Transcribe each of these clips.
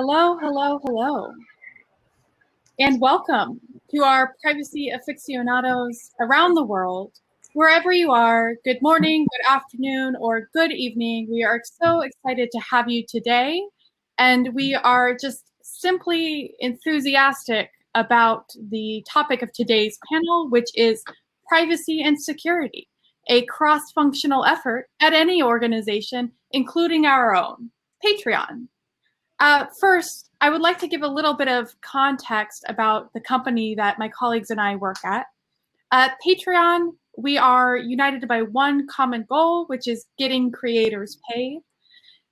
Hello, hello, hello. And welcome to our privacy aficionados around the world. Wherever you are, good morning, good afternoon, or good evening. We are so excited to have you today. And we are just simply enthusiastic about the topic of today's panel, which is privacy and security, a cross-functional effort at any organization, including our own, Patreon. First, I would like to give a little bit of context about the company that my colleagues and I work at. At Patreon, we are united by one common goal, which is getting creators paid.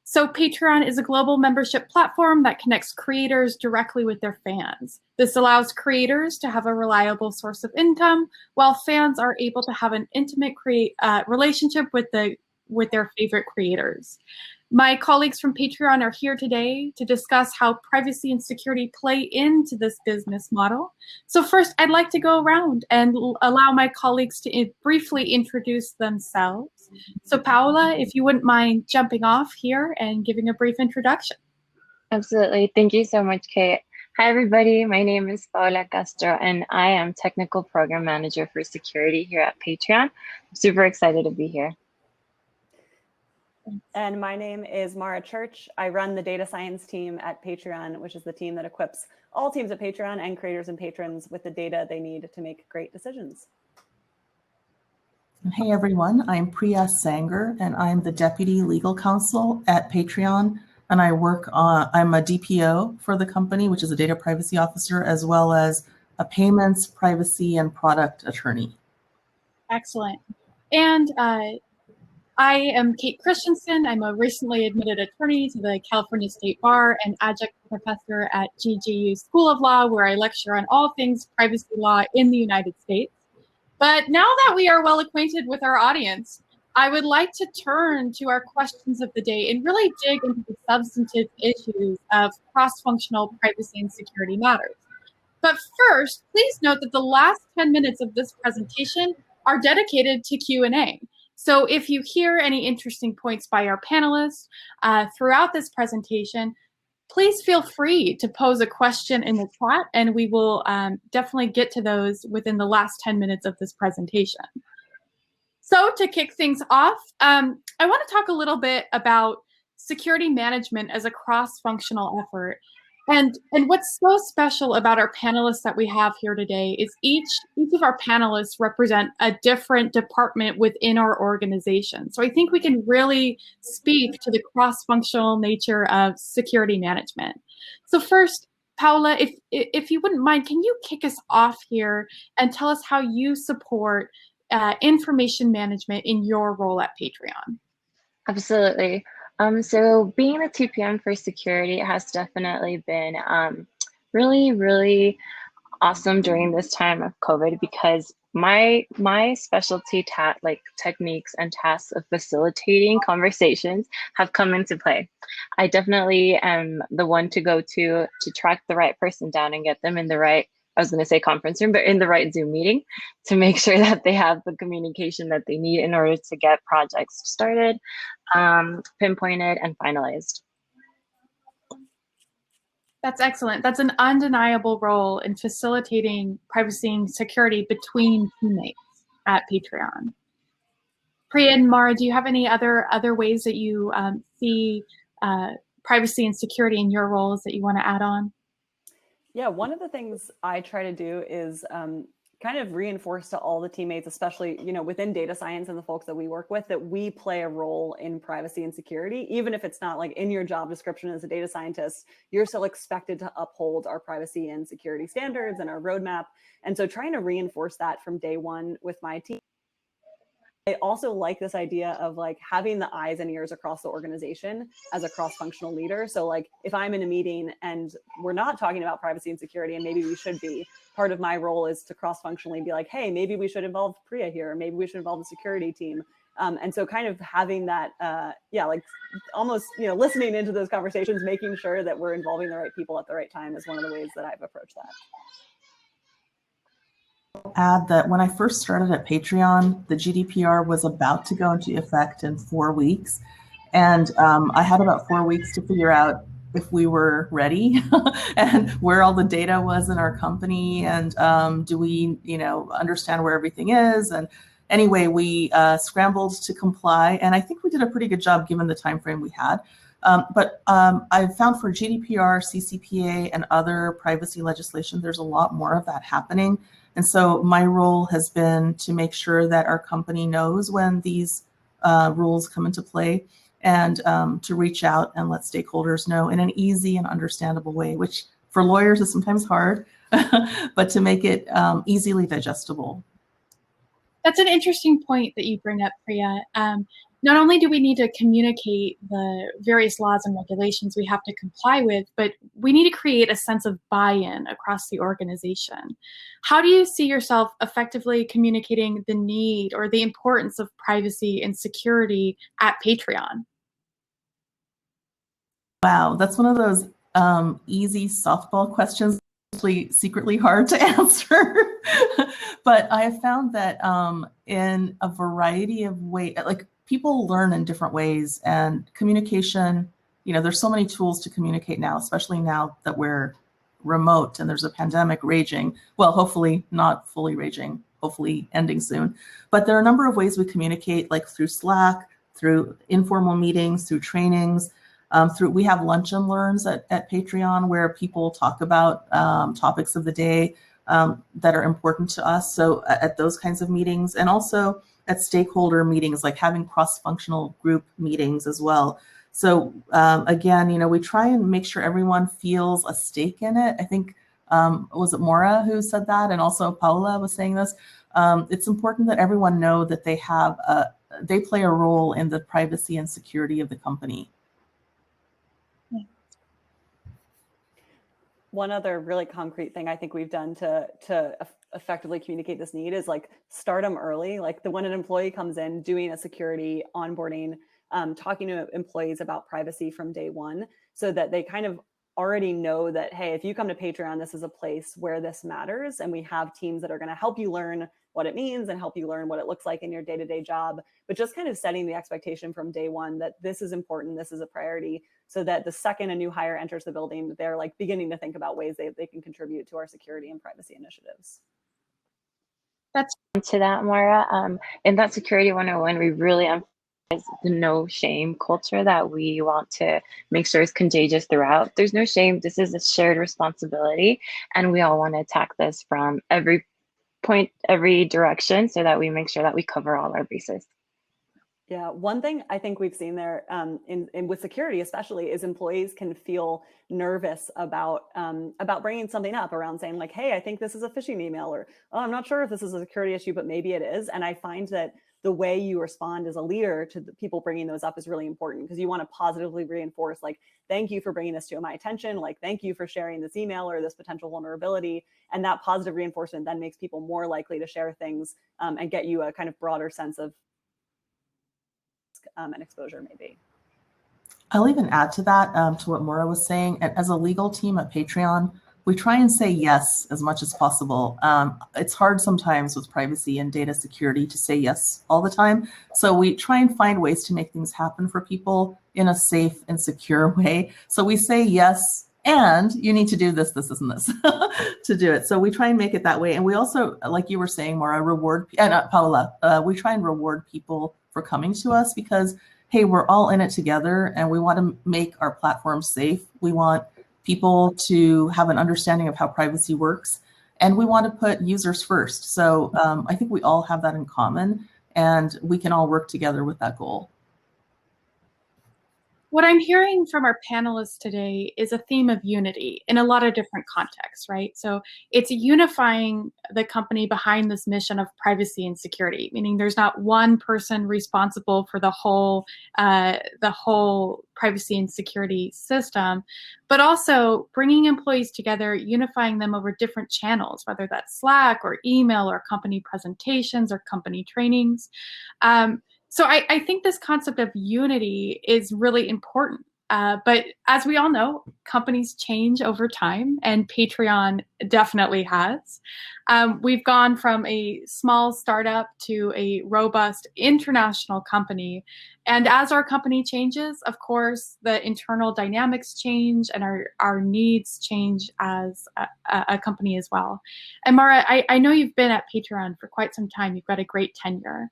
So Patreon is a global membership platform that connects creators directly with their fans. This allows creators to have a reliable source of income, while fans are able to have an intimate relationship with their favorite creators. My colleagues from Patreon are here today to discuss how privacy and security play into this business model. So first, I'd like to go around and allow my colleagues to briefly introduce themselves. So Paola, if you wouldn't mind jumping off here and giving a brief introduction. Absolutely. Thank you so much, Kate. Hi, everybody. My name is Paola Castro, and I am Technical Program Manager for Security here at Patreon. I'm super excited to be here. And my name is Mara Church. I run the data science team at Patreon, which is the team that equips all teams at Patreon and creators and patrons with the data they need to make great decisions. Hey everyone, I'm Priya Sanger and I'm the Deputy Legal Counsel at Patreon, and I'm a DPO for the company, which is a data privacy officer, as well as a payments, privacy, and product attorney. Excellent. And I am Kate Christensen. I'm a recently admitted attorney to the California State Bar and adjunct professor at GGU School of Law, where I lecture on all things privacy law in the United States. But now that we are well acquainted with our audience, I would like to turn to our questions of the day and really dig into the substantive issues of cross-functional privacy and security matters. But first, please note that the last 10 minutes of this presentation are dedicated to Q&A. So if you hear any interesting points by our panelists throughout this presentation, please feel free to pose a question in the chat, and we will definitely get to those within the last 10 minutes of this presentation. So to kick things off, I want to talk a little bit about security management as a cross-functional effort. And what's so special about our panelists that we have here today is each of our panelists represent a different department within our organization. So I think we can really speak to the cross-functional nature of security management. So first, Paola, if you wouldn't mind, can you kick us off here and tell us how you support information management in your role at Patreon? Absolutely. So being a TPM for security has definitely been really, really awesome during this time of COVID, because my specialty techniques and tasks of facilitating conversations have come into play. I definitely am the one to go to track the right person down and get them in the right, I was going to say conference room, but in the right Zoom meeting, to make sure that they have the communication that they need in order to get projects started, pinpointed, and finalized. That's excellent. That's an undeniable role in facilitating privacy and security between teammates at Patreon. Priya and Mara, do you have any other ways that you see privacy and security in your roles that you want to add on? Yeah, one of the things I try to do is kind of reinforce to all the teammates, especially within data science and the folks that we work with, that we play a role in privacy and security. Even if it's not like in your job description as a data scientist, you're still expected to uphold our privacy and security standards and our roadmap. And so trying to reinforce that from day one with my team. I also like this idea of like having the eyes and ears across the organization as a cross-functional leader. So like if I'm in a meeting and we're not talking about privacy and security, and maybe we should be, part of my role is to cross-functionally be like, hey, maybe we should involve Priya here, or maybe we should involve the security team. And so kind of having that, like almost, listening into those conversations, making sure that we're involving the right people at the right time is one of the ways that I've approached that. Add that when I first started at Patreon, the GDPR was about to go into effect in 4 weeks. And I had about 4 weeks to figure out if we were ready and where all the data was in our company, and do we, understand where everything is. And anyway, we scrambled to comply, and I think we did a pretty good job given the time frame we had. But I've found for GDPR, CCPA, and other privacy legislation, there's a lot more of that happening. And so my role has been to make sure that our company knows when these rules come into play, and to reach out and let stakeholders know in an easy and understandable way, which for lawyers is sometimes hard, but to make it easily digestible. That's an interesting point that you bring up, Priya. Not only do we need to communicate the various laws and regulations we have to comply with, but we need to create a sense of buy-in across the organization. How do you see yourself effectively communicating the need or the importance of privacy and security at Patreon? Wow, that's one of those easy softball questions, actually secretly hard to answer. But I have found that in a variety of ways, like people learn in different ways, and communication, there's so many tools to communicate now, especially now that we're remote and there's a pandemic raging. Well, hopefully not fully raging, hopefully ending soon. But there are a number of ways we communicate, like through Slack, through informal meetings, through trainings. We have lunch and learns at Patreon where people talk about topics of the day that are important to us. So at those kinds of meetings, and also at stakeholder meetings, like having cross-functional group meetings as well. So again, we try and make sure everyone feels a stake in it. I think, was it Maura who said that? And also Paula was saying this. It's important that everyone know that they play a role in the privacy and security of the company. One other really concrete thing I think we've done to effectively communicate this need is like Stardom early, like when an employee comes in doing a security onboarding, talking to employees about privacy from day one, so that they kind of already know that, hey, if you come to Patreon, this is a place where this matters. And we have teams that are going to help you learn what it means and help you learn what it looks like in your day-to-day job. But just kind of setting the expectation from day one that this is important, this is a priority, so that the second a new hire enters the building, they're like beginning to think about ways they can contribute to our security and privacy initiatives. To that, Maura, in that Security 101, we really emphasize the no shame culture that we want to make sure is contagious throughout. There's no shame. This is a shared responsibility, and we all want to attack this from every point, every direction, so that we make sure that we cover all our bases. Yeah, one thing I think we've seen there in with security especially is employees can feel nervous about bringing something up around saying like, hey, I think this is a phishing email, or oh, I'm not sure if this is a security issue, but maybe it is. And I find that the way you respond as a leader to the people bringing those up is really important, because you want to positively reinforce, like, thank you for bringing this to my attention, like, thank you for sharing this email or this potential vulnerability. And that positive reinforcement then makes people more likely to share things and get you a kind of broader sense of and exposure maybe. I'll even add to that, to what Maura was saying. As a legal team at Patreon, we try and say yes as much as possible. It's hard sometimes with privacy and data security to say yes all the time. So we try and find ways to make things happen for people in a safe and secure way. So we say yes, and you need to do this, this, and this to do it. So we try and make it that way. And we also, like you were saying, Maura, reward, and Paula, we try and reward people for coming to us, because, hey, we're all in it together and we want to make our platform safe. We want people to have an understanding of how privacy works, and we want to put users first. So I think we all have that in common, and we can all work together with that goal. What I'm hearing from our panelists today is a theme of unity in a lot of different contexts, right? So it's unifying the company behind this mission of privacy and security, meaning there's not one person responsible for the whole privacy and security system, but also bringing employees together, unifying them over different channels, whether that's Slack or email or company presentations or company trainings. So I think this concept of unity is really important. But as we all know, companies change over time, and Patreon definitely has. We've gone from a small startup to a robust international company. And as our company changes, of course, the internal dynamics change and our needs change as a company as well. And Mara, I know you've been at Patreon for quite some time. You've got a great tenure.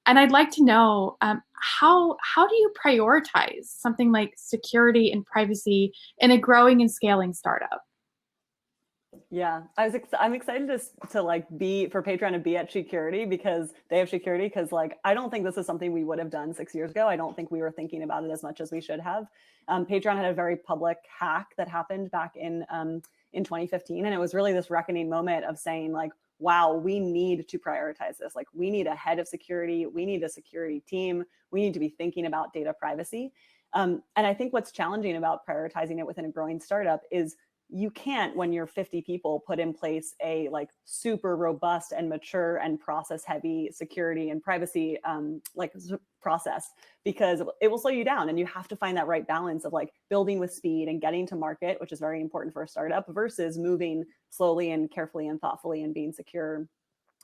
And I'd like to know, how do you prioritize something like security and privacy in a growing and scaling startup? Yeah, I'm excited to like be for Patreon to be at security because they have security, because like I don't think this is something we would have done 6 years ago. I don't think we were thinking about it as much as we should have. Patreon had a very public hack that happened back in 2015, and it was really this reckoning moment of saying like, wow, we need to prioritize this. Like, we need a head of security, we need a security team, we need to be thinking about data privacy. And I think what's challenging about prioritizing it within a growing startup is you can't, when you're 50 people, put in place a like super robust and mature and process heavy security and privacy process, because it will slow you down. And you have to find that right balance of like building with speed and getting to market, which is very important for a startup, versus moving slowly and carefully and thoughtfully and being secure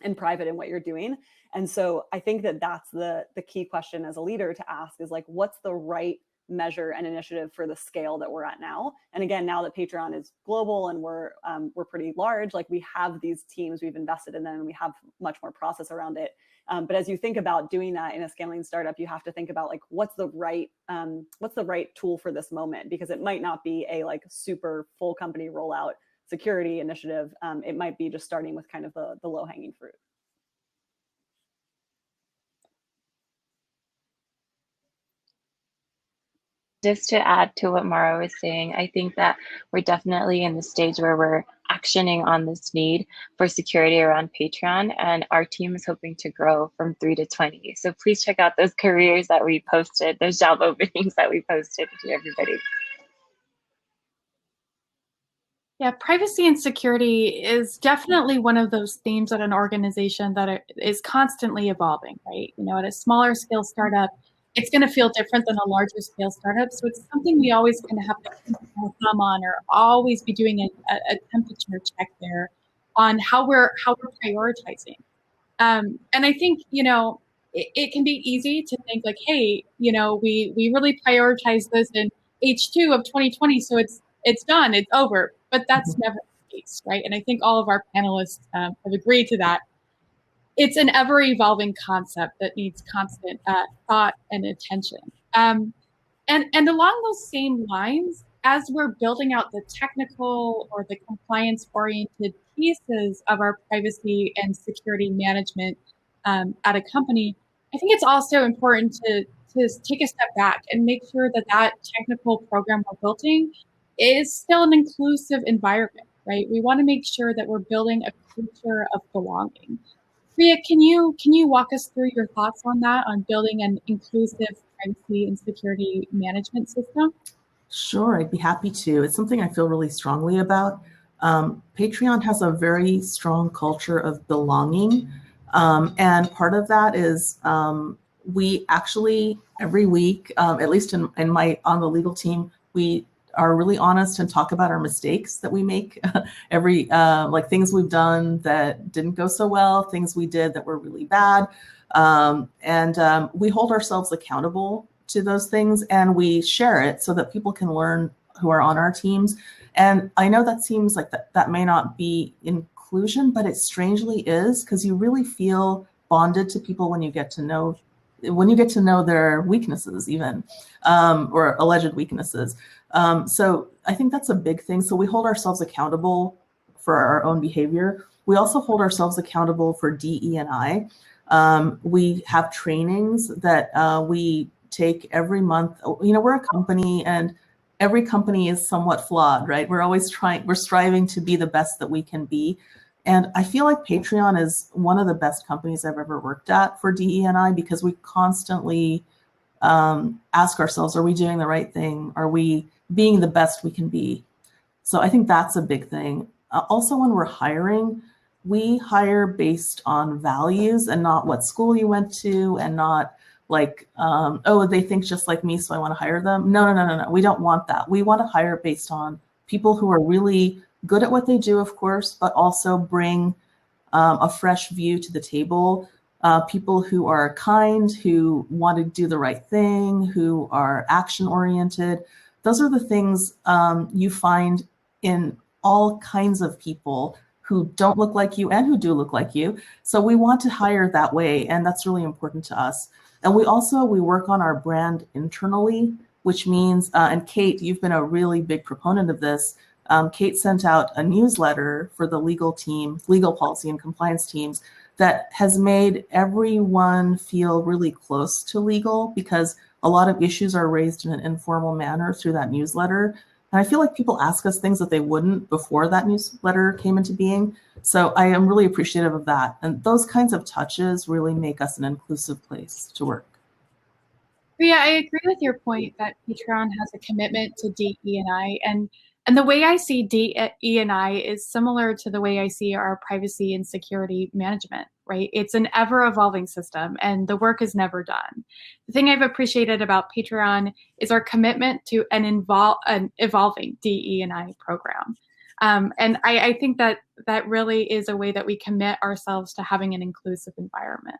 and private in what you're doing. And so I think that that's the key question as a leader to ask is like, what's the right measure and initiative for the scale that we're at now? And again, now that Patreon is global and we're pretty large, like we have these teams, we've invested in them, and we have much more process around it. But as you think about doing that in a scaling startup, you have to think about like, what's the right tool for this moment? Because it might not be a like super full company rollout security initiative. It might be just starting with kind of the low hanging fruit. Just to add to what Mara was saying, I think that we're definitely in the stage where we're actioning on this need for security around Patreon, and our team is hoping to grow from 3 to 20. So please check out those careers that we posted, those job openings that we posted to everybody. Yeah, privacy and security is definitely one of those themes at an organization that is constantly evolving, right? You know, at a smaller scale startup, it's going to feel different than a larger scale startup. So it's something we always kind of have to keep our thumb on, or always be doing a temperature check there on how we're prioritizing. And I think, you know, it can be easy to think like, hey, you know, we really prioritize this in H2 of 2020, so it's done, it's over. But that's never the case, right? And I think all of our panelists have agreed to that. It's an ever-evolving concept that needs constant thought and attention. And along those same lines, as we're building out the technical or the compliance-oriented pieces of our privacy and security management at a company, I think it's also important to take a step back and make sure that that technical program we're building is still an inclusive environment, right? We want to make sure that we're building a culture of belonging. Priya, can you walk us through your thoughts on that, on building an inclusive privacy and security management system? Sure, I'd be happy to. It's something I feel really strongly about. Patreon has a very strong culture of belonging. And part of that is we actually, every week, at least on the legal team, we are really honest and talk about our mistakes that we make, like things we've done that didn't go so well, things we did that were really bad. And we hold ourselves accountable to those things, and we share it so that people can learn who are on our teams. And I know that seems like that may not be inclusion, but it strangely is, because you really feel bonded to people when you get to know their weaknesses, even or alleged weaknesses. So I think that's a big thing. So we hold ourselves accountable for our own behavior. We also hold ourselves accountable for DE&I. We have trainings that we take every month. You know, we're a company, and every company is somewhat flawed, right? We're striving to be the best that we can be. And I feel like Patreon is one of the best companies I've ever worked at for DE&I, because we constantly ask ourselves, are we doing the right thing? Are we being the best we can be? So I think that's a big thing. Also, when we're hiring, we hire based on values and not what school you went to, and not like, oh, they think just like me, so I want to hire them. No, no, no, no, no. We don't want that. We want to hire based on people who are really good at what they do, of course, but also bring a fresh view to the table. People who are kind, who want to do the right thing, who are action oriented. Those are the things you find in all kinds of people who don't look like you and who do look like you. So we want to hire that way, and that's really important to us. And we work on our brand internally, which means, and Kate, you've been a really big proponent of this. Kate sent out a newsletter for the legal team, legal policy and compliance teams, that has made everyone feel really close to legal, because a lot of issues are raised in an informal manner through that newsletter. And I feel like people ask us things that they wouldn't before that newsletter came into being. So I am really appreciative of that. And those kinds of touches really make us an inclusive place to work. Yeah, I agree with your point that Patreon has a commitment to DE&I, and the way I see DE&I is similar to the way I see our privacy and security management, right? It's an ever-evolving system, and the work is never done. The thing I've appreciated about Patreon is our commitment to an evolving DE&I program. And I think that really is a way that we commit ourselves to having an inclusive environment.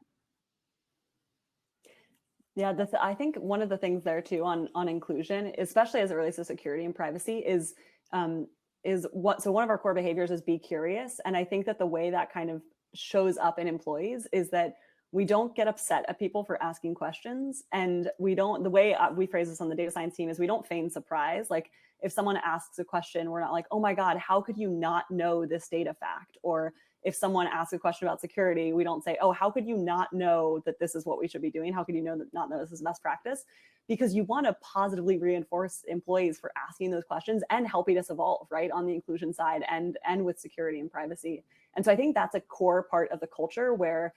Yeah, I think one of the things there too on inclusion, especially as it relates to security and privacy, is one of our core behaviors is be curious. And I think that the way that kind of shows up in employees is that we don't get upset at people for asking questions. And the way we phrase this on the data science team is we don't feign surprise. Like if someone asks a question, we're not like, oh my God, how could you not know this data fact? Or if someone asks a question about security, we don't say, oh, how could you not know that this is what we should be doing? How could you not know this is best practice? Because you want to positively reinforce employees for asking those questions and helping us evolve, right, on the inclusion side and with security and privacy. And so I think that's a core part of the culture where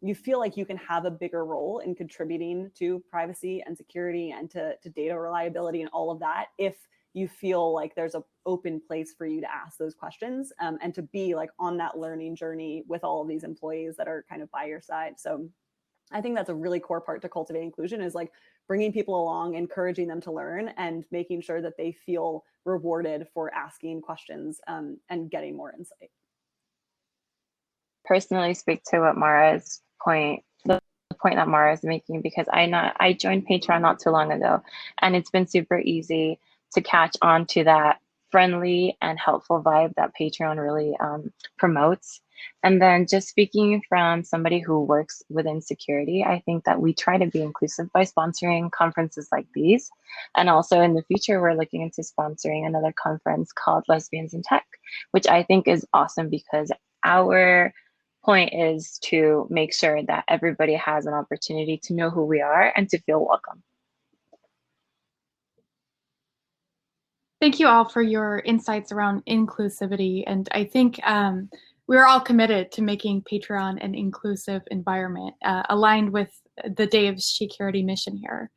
you feel like you can have a bigger role in contributing to privacy and security and to data reliability and all of that if you feel like there's an open place for you to ask those questions and to be like on that learning journey with all of these employees that are kind of by your side. So I think that's a really core part to cultivate inclusion, is like bringing people along, encouraging them to learn, and making sure that they feel rewarded for asking questions and getting more insight. Personally speak to what Mara's point, the point that Mara is making, because I joined Patreon not too long ago, and it's been super easy to catch on to that friendly and helpful vibe that Patreon really promotes. And then just speaking from somebody who works within security, I think that we try to be inclusive by sponsoring conferences like these. And also in the future, we're looking into sponsoring another conference called Lesbians in Tech, which I think is awesome, because our point is to make sure that everybody has an opportunity to know who we are and to feel welcome. Thank you all for your insights around inclusivity. And I think we're all committed to making Patreon an inclusive environment aligned with the Day of Security mission here.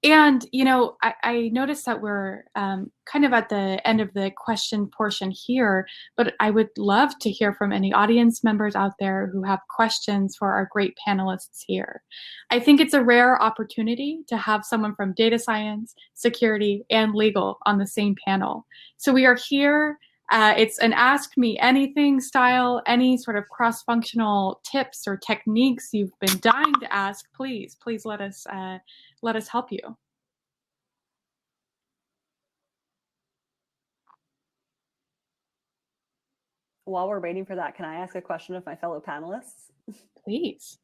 And, you know, I noticed that we're kind of at the end of the question portion here, but I would love to hear from any audience members out there who have questions for our great panelists here. I think it's a rare opportunity to have someone from data science, security, and legal on the same panel. So we are here. It's an Ask Me Anything style. Any sort of cross-functional tips or techniques you've been dying to ask, please let us help you. While we're waiting for that, can I ask a question of my fellow panelists? Please.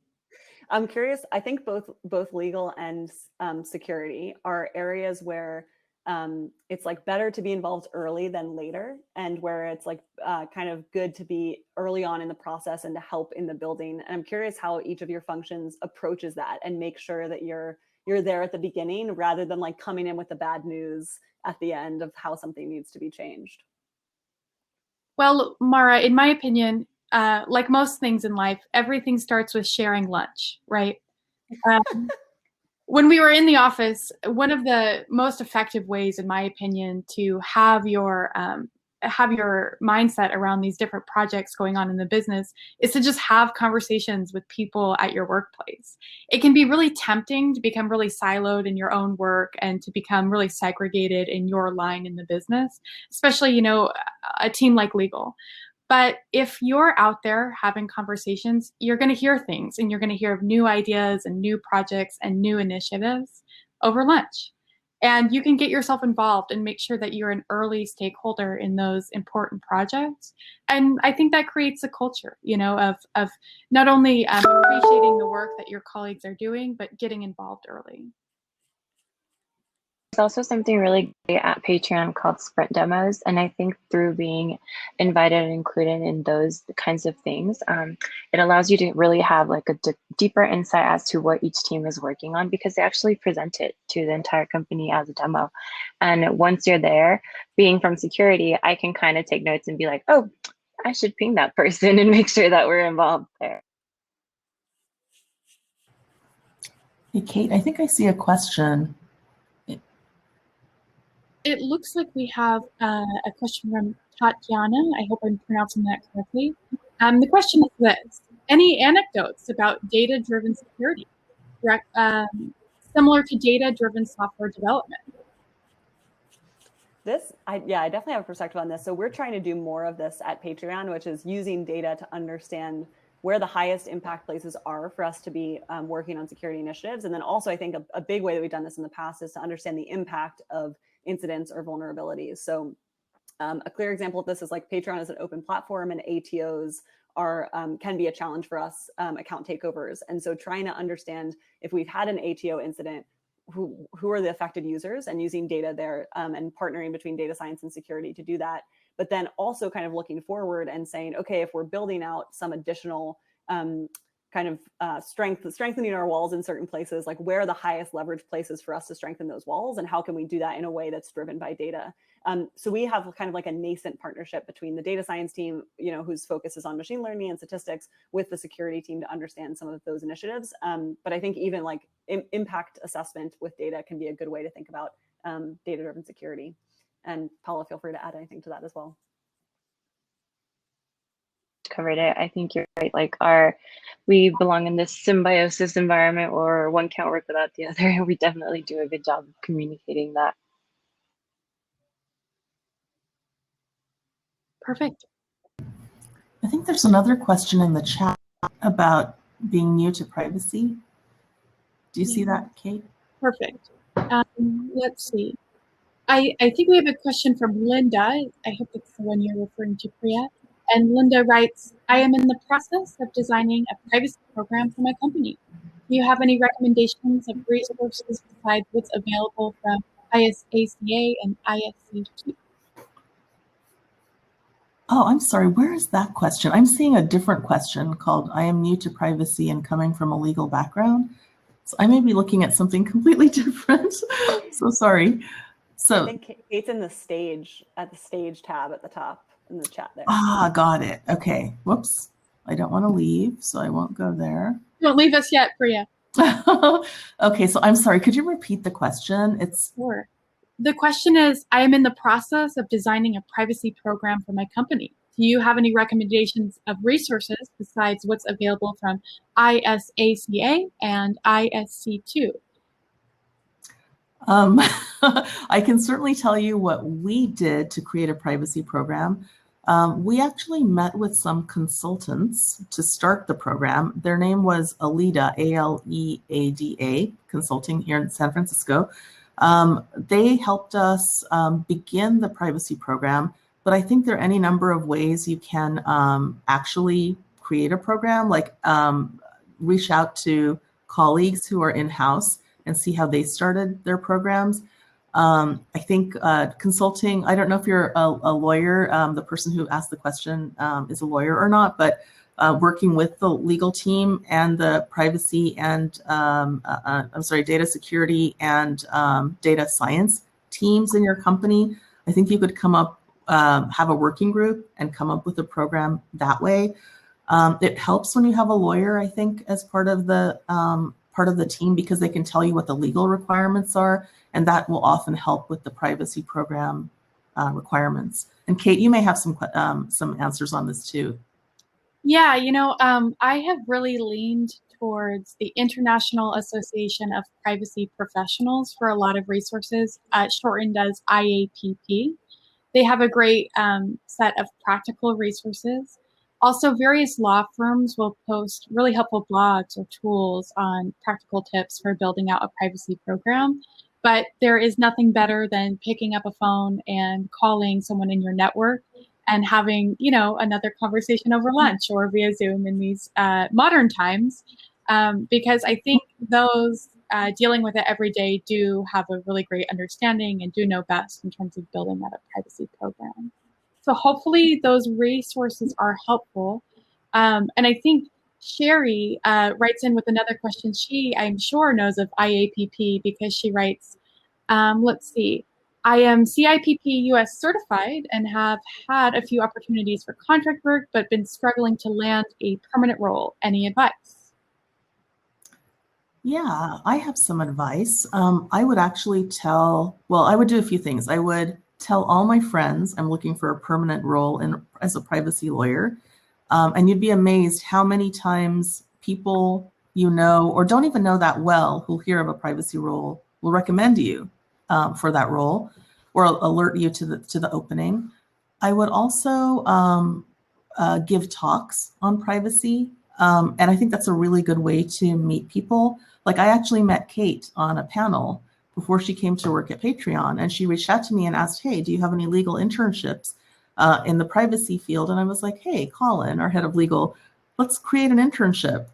I'm curious. I think both legal and security are areas where it's like better to be involved early than later, and where it's like kind of good to be early on in the process and to help in the building. And I'm curious how each of your functions approaches that and make sure that you're there at the beginning rather than like coming in with the bad news at the end of how something needs to be changed. Well, Mara, in my opinion, like most things in life, everything starts with sharing lunch, right? When we were in the office, one of the most effective ways, in my opinion, to have your have your mindset around these different projects going on in the business is to just have conversations with people at your workplace. It can be really tempting to become really siloed in your own work and to become really segregated in your line in the business, especially, you know, a team like legal. But if you're out there having conversations, you're going to hear things, and you're going to hear of new ideas and new projects and new initiatives over lunch. And you can get yourself involved and make sure that you're an early stakeholder in those important projects. And I think that creates a culture, you know, of not only appreciating the work that your colleagues are doing, but getting involved early. There's also something really great at Patreon called sprint demos. And I think through being invited and included in those kinds of things, it allows you to really have like a deeper insight as to what each team is working on, because they actually present it to the entire company as a demo. And once you're there, being from security, I can kind of take notes and be like, oh, I should ping that person and make sure that we're involved there. Hey, Kate, I think I see a question. It looks like we have a question from Tatiana. I hope I'm pronouncing that correctly. The question is this: any anecdotes about data-driven security, similar to data-driven software development? I definitely have a perspective on this. So we're trying to do more of this at Patreon, which is using data to understand where the highest impact places are for us to be working on security initiatives. And then also, I think a big way that we've done this in the past is to understand the impact of incidents or vulnerabilities. So a clear example of this is like Patreon is an open platform, and ATOs are can be a challenge for us, account takeovers. And so trying to understand if we've had an ATO incident, who are the affected users, and using data there and partnering between data science and security to do that. But then also kind of looking forward and saying, okay, if we're building out some additional strengthening our walls in certain places, like where are the highest leverage places for us to strengthen those walls, and how can we do that in a way that's driven by data? So we have kind of like a nascent partnership between the data science team, you know, whose focus is on machine learning and statistics, with the security team to understand some of those initiatives. But I think even like impact assessment with data can be a good way to think about data-driven security. And Paula, feel free to add anything to that as well. Covered it. I think you're right. Like we belong in this symbiosis environment where one can't work without the other, and we definitely do a good job of communicating that. Perfect. I think there's another question in the chat about being new to privacy. Do you see that, Kate? Perfect. Let's see. I think we have a question from Linda. I hope it's the one you're referring to, Priya. And Linda writes, I am in the process of designing a privacy program for my company. Do you have any recommendations of resources besides what's available from ISACA and ISC2? Oh, I'm sorry. Where is that question? I'm seeing a different question called I am new to privacy and coming from a legal background. So I may be looking at something completely different. So sorry. So I think Kate's in the stage tab at the top in the chat there. Ah, got it. Okay. Whoops. I don't want to leave, so I won't go there. Don't leave us yet, Priya. Okay, so I'm sorry. Could you repeat the question? Sure. The question is, I am in the process of designing a privacy program for my company. Do you have any recommendations of resources besides what's available from ISACA and ISC2? I can certainly tell you what we did to create a privacy program. We actually met with some consultants to start the program. Their name was ALEADA, A-L-E-A-D-A, consulting here in San Francisco. They helped us begin the privacy program, but I think there are any number of ways you can actually create a program, like reach out to colleagues who are in-house and see how they started their programs. I think consulting, I don't know if you're a lawyer, the person who asked the question is a lawyer or not, but working with the legal team and the privacy and, data security and data science teams in your company, I think you could come up, have a working group and come up with a program that way. It helps when you have a lawyer, I think, as part of the team, because they can tell you what the legal requirements are, and that will often help with the privacy program requirements. And Kate, you may have some answers on this too. Yeah, I have really leaned towards the International Association of Privacy Professionals for a lot of resources, shortened as IAPP. They have a great set of practical resources. Also, various law firms will post really helpful blogs or tools on practical tips for building out a privacy program. But there is nothing better than picking up a phone and calling someone in your network and having, another conversation over lunch or via Zoom in these modern times. Because I think those dealing with it every day do have a really great understanding and do know best in terms of building out a privacy program. So hopefully those resources are helpful. And I think Sherry writes in with another question. She, I'm sure, knows of IAPP because she writes, let's see, I am CIPP US certified and have had a few opportunities for contract work, but been struggling to land a permanent role. Any advice? Yeah, I have some advice. I would actually I would do a few things. I would tell all my friends I'm looking for a permanent role as a privacy lawyer. And you'd be amazed how many times people or don't even know that well who'll hear of a privacy role will recommend you for that role or alert you to the opening. I would also give talks on privacy. And I think that's a really good way to meet people. Like I actually met Kate on a panel before she came to work at Patreon, and she reached out to me and asked, hey, do you have any legal internships in the privacy field? And I was like, hey, Colin, our head of legal, let's create an internship.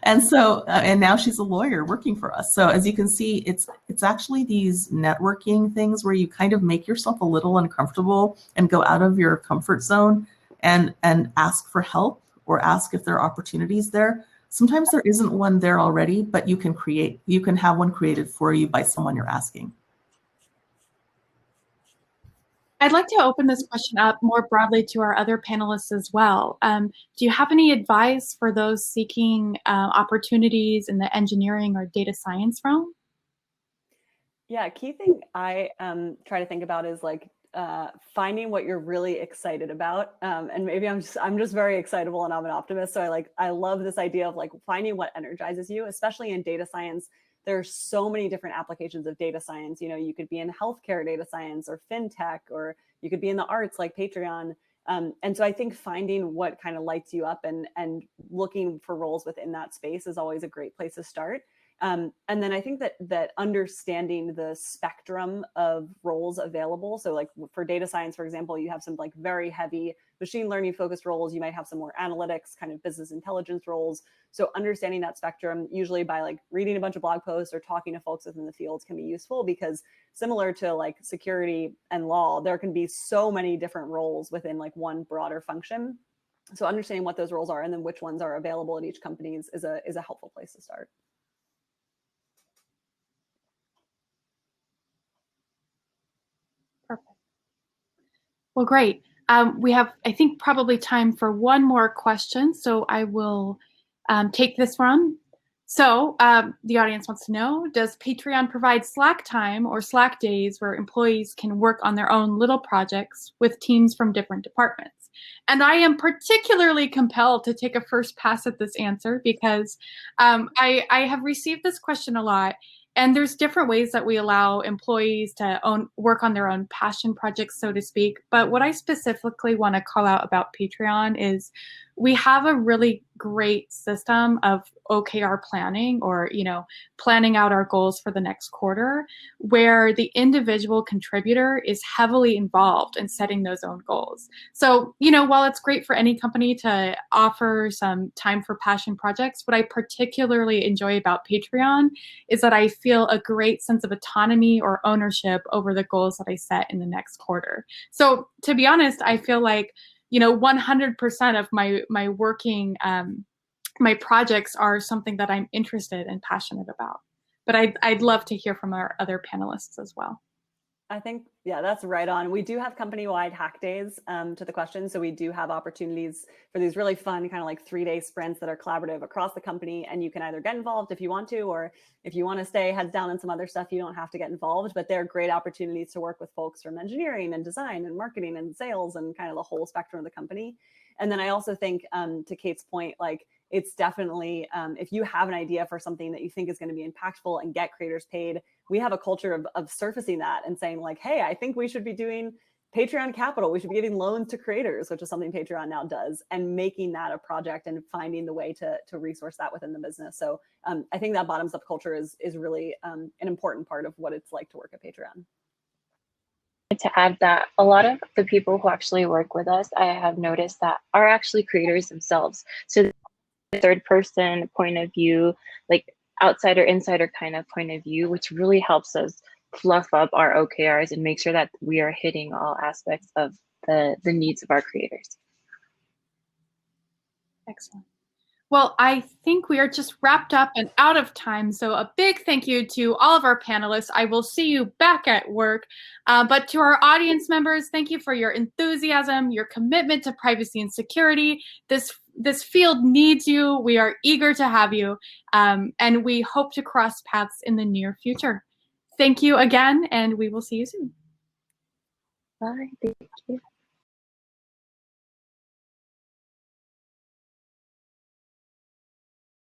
And now she's a lawyer working for us. So as you can see, it's actually these networking things where you kind of make yourself a little uncomfortable and go out of your comfort zone and ask for help or ask if there are opportunities there. Sometimes there isn't one there already, but you can have one created for you by someone you're asking. I'd like to open this question up more broadly to our other panelists as well. Do you have any advice for those seeking opportunities in the engineering or data science realm? Yeah, key thing I try to think about is like finding what you're really excited about. And maybe I'm just very excitable and I'm an optimist. So I love this idea of like finding what energizes you, especially in data science. There's so many different applications of data science. You could be in healthcare data science or fintech, or you could be in the arts like Patreon. And so I think finding what kind of lights you up and looking for roles within that space is always a great place to start. And then I think that understanding the spectrum of roles available. So like for data science, for example, you have some like very heavy machine learning focused roles. You might have some more analytics, kind of business intelligence roles. So understanding that spectrum, usually by like reading a bunch of blog posts or talking to folks within the fields, can be useful, because similar to like security and law, there can be so many different roles within like one broader function. So understanding what those roles are and then which ones are available at each company is a helpful place to start. Perfect. Well, great. We have, I think, probably time for one more question. So I will take this one. So the audience wants to know, does Patreon provide Slack time or Slack days where employees can work on their own little projects with teams from different departments? And I am particularly compelled to take a first pass at this answer because I have received this question a lot. And there's different ways that we allow employees to work on their own passion projects, so to speak. But what I specifically want to call out about Patreon is we have a really great system of OKR planning, or planning out our goals for the next quarter, where the individual contributor is heavily involved in setting those own goals. So, while it's great for any company to offer some time for passion projects, what I particularly enjoy about Patreon is that I feel a great sense of autonomy or ownership over the goals that I set in the next quarter. So to be honest, I feel like 100% of my working, my projects are something that I'm interested and passionate about. But I'd love to hear from our other panelists as well. I think, yeah, that's right on. We do have company-wide hack days to the question. So we do have opportunities for these really fun kind of like 3-day sprints that are collaborative across the company. And you can either get involved if you want to, or if you want to stay heads down on some other stuff, you don't have to get involved. But they're great opportunities to work with folks from engineering and design and marketing and sales and kind of the whole spectrum of the company. And then I also think, to Kate's point, like, it's definitely, if you have an idea for something that you think is going to be impactful and get creators paid, we have a culture of surfacing that and saying like, hey, I think we should be doing Patreon Capital. We should be giving loans to creators, which is something Patreon now does, and making that a project and finding the way to resource that within the business. So I think that bottoms up culture is really an important part of what it's like to work at Patreon. To add that, a lot of the people who actually work with us, I have noticed that are actually creators themselves. So the third person point of view, like outsider insider kind of point of view, which really helps us fluff up our OKRs and make sure that we are hitting all aspects of the needs of our creators. Excellent. Well, I think we are just wrapped up and out of time. So a big thank you to all of our panelists. I will see you back at work. But to our audience members, thank you for your enthusiasm, your commitment to privacy and security. This field needs you. We are eager to have you. And we hope to cross paths in the near future. Thank you again, and we will see you soon. Bye. Thank you.